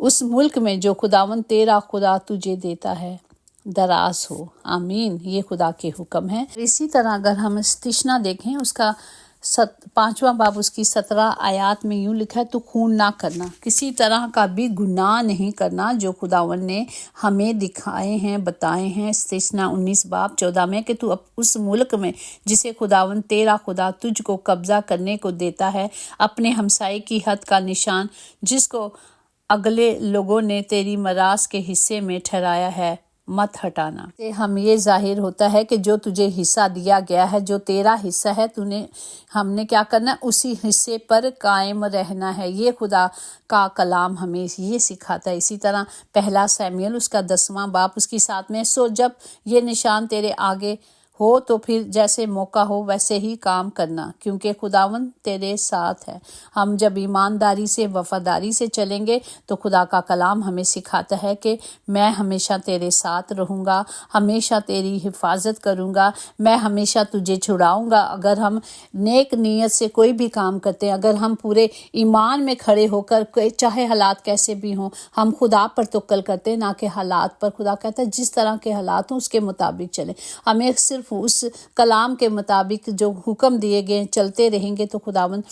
اس ملک میں جو خداوند تیرا خدا تجھے دیتا ہے دراز ہو۔ آمین۔ یہ خدا کے حکم ہے۔ اسی طرح اگر ہم استثنا دیکھیں، اس کا 5واں باب اس کی 17 آیات میں یوں لکھا ہے، تو خون نہ کرنا، کسی طرح کا بھی گناہ نہیں کرنا جو خداوند نے ہمیں دکھائے ہیں، بتائے ہیں۔ استثنا 19 باب 14 میں کہ تو اس ملک میں جسے خداوند تیرا خدا تجھ کو قبضہ کرنے کو دیتا ہے، اپنے ہمسائے کی حد کا نشان جس کو اگلے لوگوں نے تیری میراث کے حصے میں ٹھہرایا ہے مت ہٹانا۔ ہم یہ ظاہر ہوتا ہے کہ جو تجھے حصہ دیا گیا ہے، جو تیرا حصہ ہے، ہم نے کیا کرنا ہے؟ اسی حصے پر قائم رہنا ہے۔ یہ خدا کا کلام ہمیں یہ سکھاتا ہے۔ اسی طرح 1 سموئیل اس کا 10واں باب اس کی 7 میں، سو جب یہ نشان تیرے آگے ہو تو پھر جیسے موقع ہو ویسے ہی کام کرنا، کیونکہ خداوند تیرے ساتھ ہے۔ ہم جب ایمانداری سے، وفاداری سے چلیں گے تو خدا کا کلام ہمیں سکھاتا ہے کہ میں ہمیشہ تیرے ساتھ رہوں گا، ہمیشہ تیری حفاظت کروں گا، میں ہمیشہ تجھے چھڑاؤں گا۔ اگر ہم نیک نیت سے کوئی بھی کام کرتے ہیں، اگر ہم پورے ایمان میں کھڑے ہو کر، چاہے حالات کیسے بھی ہوں، ہم خدا پر توکل کرتے ہیں، نہ کہ حالات پر۔ خدا کہتا ہے جس طرح کے حالات ہوں اس کے مطابق چلیں۔ ہمیں صرف اس کلام کے مطابق جو حکم دیے گئے چلتے رہیں گے تو خداوند،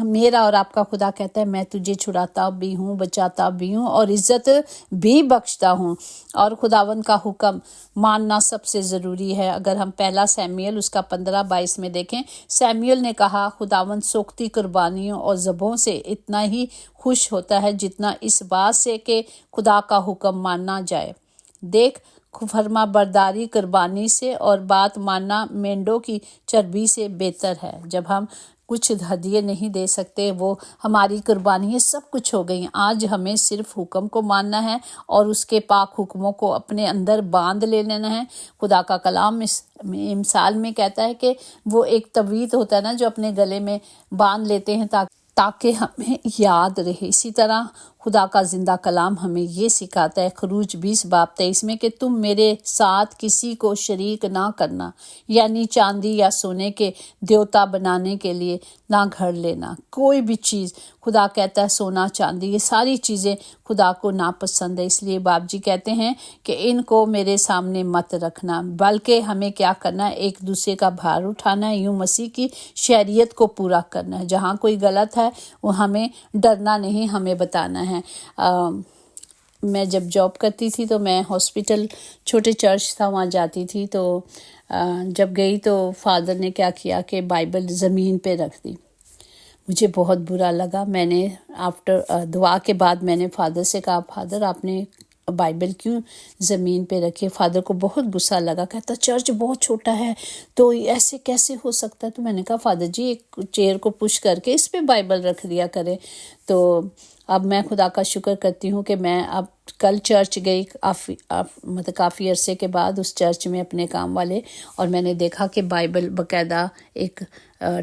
میرا اور آپ کا خدا کہتا ہے میں تجھے چھڑاتا بھی ہوں، بچاتا بھی ہوں اور عزت بھی بخشتا ہوں۔ اور خداوند کا حکم ماننا سب سے ضروری ہے۔ اگر ہم 1 سموئیل اس کا 15-22 میں دیکھیں، سموئیل نے کہا خداوند سوکھتی قربانیوں اور ذبحوں سے اتنا ہی خوش ہوتا ہے جتنا اس بات سے کہ خدا کا حکم مانا جائے۔ دیکھ، فرما برداری قربانی سے اور بات ماننا مینڈوں کی چربی سے بہتر ہے۔ جب ہم کچھ ہدیے نہیں دے سکتے، وہ ہماری قربانی سب کچھ ہو گئی۔ آج ہمیں صرف حکم کو ماننا ہے اور اس کے پاک حکموں کو اپنے اندر باندھ لے لینا ہے۔ خدا کا کلام اس مثال میں کہتا ہے کہ وہ ایک طویت ہوتا ہے نا جو اپنے گلے میں باندھ لیتے ہیں تاکہ ہمیں یاد رہے۔ اسی طرح خدا کا زندہ کلام ہمیں یہ سکھاتا ہے، خروج 20 باب 23 میں، کہ تم میرے ساتھ کسی کو شریک نہ کرنا، یعنی چاندی یا سونے کے دیوتا بنانے کے لیے نہ گھڑ لینا۔ کوئی بھی چیز، خدا کہتا ہے سونا چاندی، یہ ساری چیزیں خدا کو ناپسند ہے۔ اس لیے باپ جی کہتے ہیں کہ ان کو میرے سامنے مت رکھنا، بلکہ ہمیں کیا کرنا ہے؟ ایک دوسرے کا بھار اٹھانا ہے، یوں مسیح کی شریعت کو پورا کرنا ہے۔ جہاں کوئی غلط ہے وہ ہمیں ڈرنا نہیں، ہمیں بتانا ہے۔ میں جب جاب کرتی تھی تو میں ہاسپٹل، چھوٹے چرچ تھا، وہاں جاتی تھی، تو جب گئی تو فادر نے کیا کیا کہ بائبل زمین پہ رکھ دی۔ مجھے بہت برا لگا۔ میں نے دعا کے بعد میں نے فادر سے کہا فادر آپ نے بائبل کیوں زمین پہ رکھی؟ فادر کو بہت غصہ لگا، کہتا چرچ بہت چھوٹا ہے تو ایسے کیسے ہو سکتا ہے؟ تو میں نے کہا فادر جی ایک چیئر کو پش کر کے اس پہ بائبل رکھ دیا کرے۔ تو اب میں خدا کا شکر کرتی ہوں کہ میں اب کل چرچ گئی، کافی عرصے کے بعد اس چرچ میں اپنے کام والے، اور میں نے دیکھا کہ بائبل باقاعدہ ایک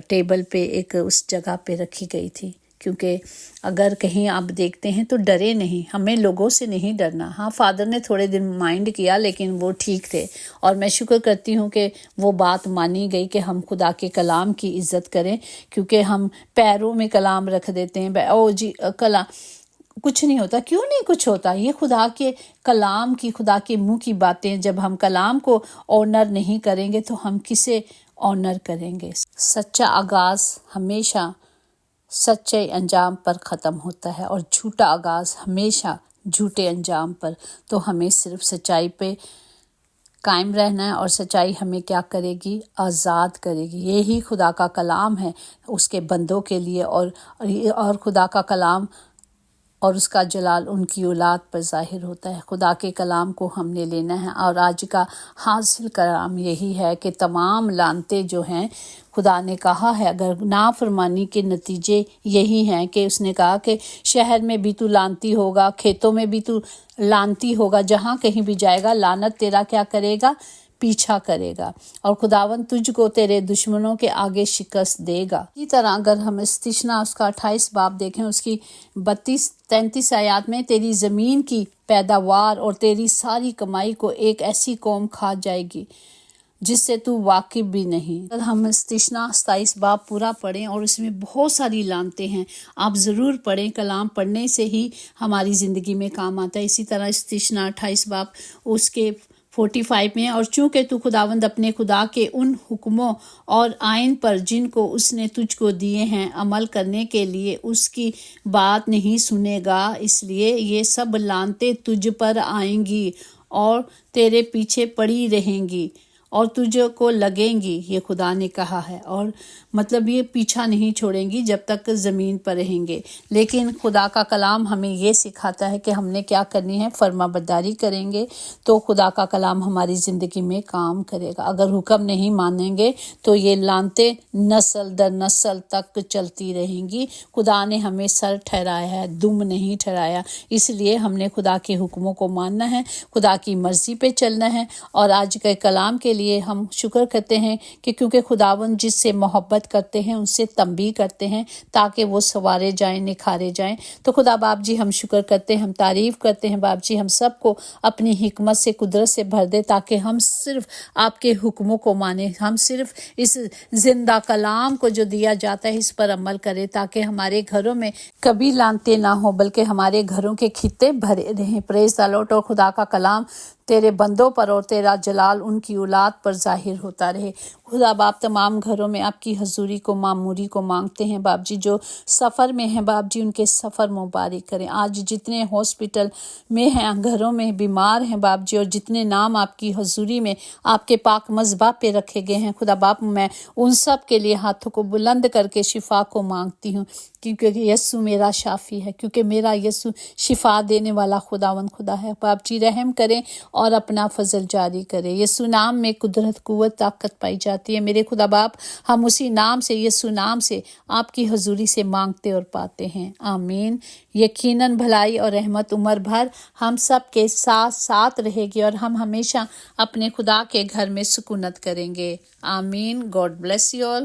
ٹیبل پہ ایک اس جگہ پہ رکھی گئی تھی۔ کیونکہ اگر کہیں آپ دیکھتے ہیں تو ڈرے نہیں، ہمیں لوگوں سے نہیں ڈرنا۔ ہاں فادر نے تھوڑے دن مائنڈ کیا لیکن وہ ٹھیک تھے، اور میں شکر کرتی ہوں کہ وہ بات مانی گئی کہ ہم خدا کے کلام کی عزت کریں، کیونکہ ہم پیروں میں کلام رکھ دیتے ہیں، او جی کلام کچھ نہیں ہوتا۔ کیوں نہیں کچھ ہوتا؟ یہ خدا کے کلام کی، خدا کے منہ کی باتیں، جب ہم کلام کو آنر نہیں کریں گے تو ہم کسے آنر کریں گے؟ سچا آغاز ہمیشہ سچے انجام پر ختم ہوتا ہے، اور جھوٹا آغاز ہمیشہ جھوٹے انجام پر۔ تو ہمیں صرف سچائی پہ قائم رہنا ہے، اور سچائی ہمیں کیا کرے گی؟ آزاد کرے گی۔ یہی خدا کا کلام ہے اس کے بندوں کے لیے، اور خدا کا کلام اور اس کا جلال ان کی اولاد پر ظاہر ہوتا ہے۔ خدا کے کلام کو ہم نے لینا ہے، اور آج کا حاصل کلام یہی ہے کہ تمام لعنتیں جو ہیں، خدا نے کہا ہے اگر نافرمانی کے نتیجے یہی ہیں کہ اس نے کہا کہ شہر میں بھی تو لعنتی ہوگا، کھیتوں میں بھی تو لعنتی ہوگا، جہاں کہیں بھی جائے گا لعنت تیرا کیا کرے گا؟ پیچھا کرے گا، اور خداوند تجھ کو تیرے دشمنوں کے آگے شکست دے گا۔ اسی طرح اگر ہم استثنا اس کا 28 باب دیکھیں، اس کی 32-33 آیات میں، تیری زمین کی پیداوار اور تیری ساری کمائی کو ایک ایسی قوم کھا جائے گی جس سے تو واقف بھی نہیں۔ اگر ہم استثنا 27 باب پورا پڑھیں اور اس میں بہت ساری لعنتیں ہیں، آپ ضرور پڑھیں، کلام پڑھنے سے ہی ہماری زندگی میں کام آتا ہے۔ اسی طرح استثنا 28 باب اس کے 45 میں، اور چونکہ تو خداوند اپنے خدا کے ان حکموں اور آئین پر جن کو اس نے تجھ کو دیے ہیں عمل کرنے کے لیے اس کی بات نہیں سنے گا، اس لیے یہ سب لعنتیں تجھ پر آئیں گی اور تیرے پیچھے پڑی رہیں گی اور تجھ کو لگیں گی، یہ خدا نے کہا ہے۔ اور مطلب یہ پیچھا نہیں چھوڑیں گی جب تک زمین پر رہیں گے۔ لیکن خدا کا کلام ہمیں یہ سکھاتا ہے کہ ہم نے کیا کرنی ہے، فرما برداری کریں گے تو خدا کا کلام ہماری زندگی میں کام کرے گا۔ اگر حکم نہیں مانیں گے تو یہ لعنتیں نسل در نسل تک چلتی رہیں گی۔ خدا نے ہمیں سر ٹھہرایا ہے، دم نہیں ٹھہرایا، اس لیے ہم نے خدا کے حکموں کو ماننا ہے، خدا کی مرضی پہ چلنا ہے۔ اور آج کے کلام کے لیے ہم شکر کرتے ہیں کہ کیونکہ خداوند جس سے محبت کرتے ہیں ان سے تنبیہ کرتے ہیں تاکہ وہ سنوارے جائیں، نکھارے جائیں۔ تو خدا باپ جی ہم شکر کرتے ہیں، ہم تعریف کرتے ہیں باپ جی، ہم سب کو اپنی حکمت سے، قدرت سے بھر دے تاکہ ہم صرف آپ کے حکموں کو مانیں، ہم صرف اس زندہ کلام کو جو دیا جاتا ہے اس پر عمل کریں تاکہ ہمارے گھروں میں کبھی لعنتیں نہ ہوں بلکہ ہمارے گھروں کے خطے بھرے رہیں۔ پریز دی لارڈ۔ اور خدا کا کلام تیرے بندوں پر اور تیرا جلال ان کی اولاد پر ظاہر ہوتا رہے۔ خدا باپ تمام گھروں میں آپ کی حضوری کو، معموری کو مانگتے ہیں باپ جی، جو سفر میں ہیں باپ جی ان کے سفر مبارک کریں۔ آج جتنے ہاسپٹل میں ہیں، گھروں میں بیمار ہیں باپ جی، اور جتنے نام آپ کی حضوری میں آپ کے پاک مذبح پہ رکھے گئے ہیں خدا باپ، میں ان سب کے لیے ہاتھوں کو بلند کر کے شفا کو مانگتی ہوں، کیونکہ یسوع میرا شافی ہے، کیونکہ میرا یسوع شفا دینے والا خداوند خدا ہے۔ باپ جی رحم کریں اور اپنا فضل جاری کرے۔ یسوع نام میں قدرت، قوت، طاقت پائی جاتی ہے میرے خدا باپ، ہم اسی نام سے، یسوع نام سے آپ کی حضوری سے مانگتے اور پاتے ہیں، آمین۔ یقیناً بھلائی اور رحمت عمر بھر ہم سب کے ساتھ ساتھ رہے گی اور ہم ہمیشہ اپنے خدا کے گھر میں سکونت کریں گے، آمین۔ God bless you all.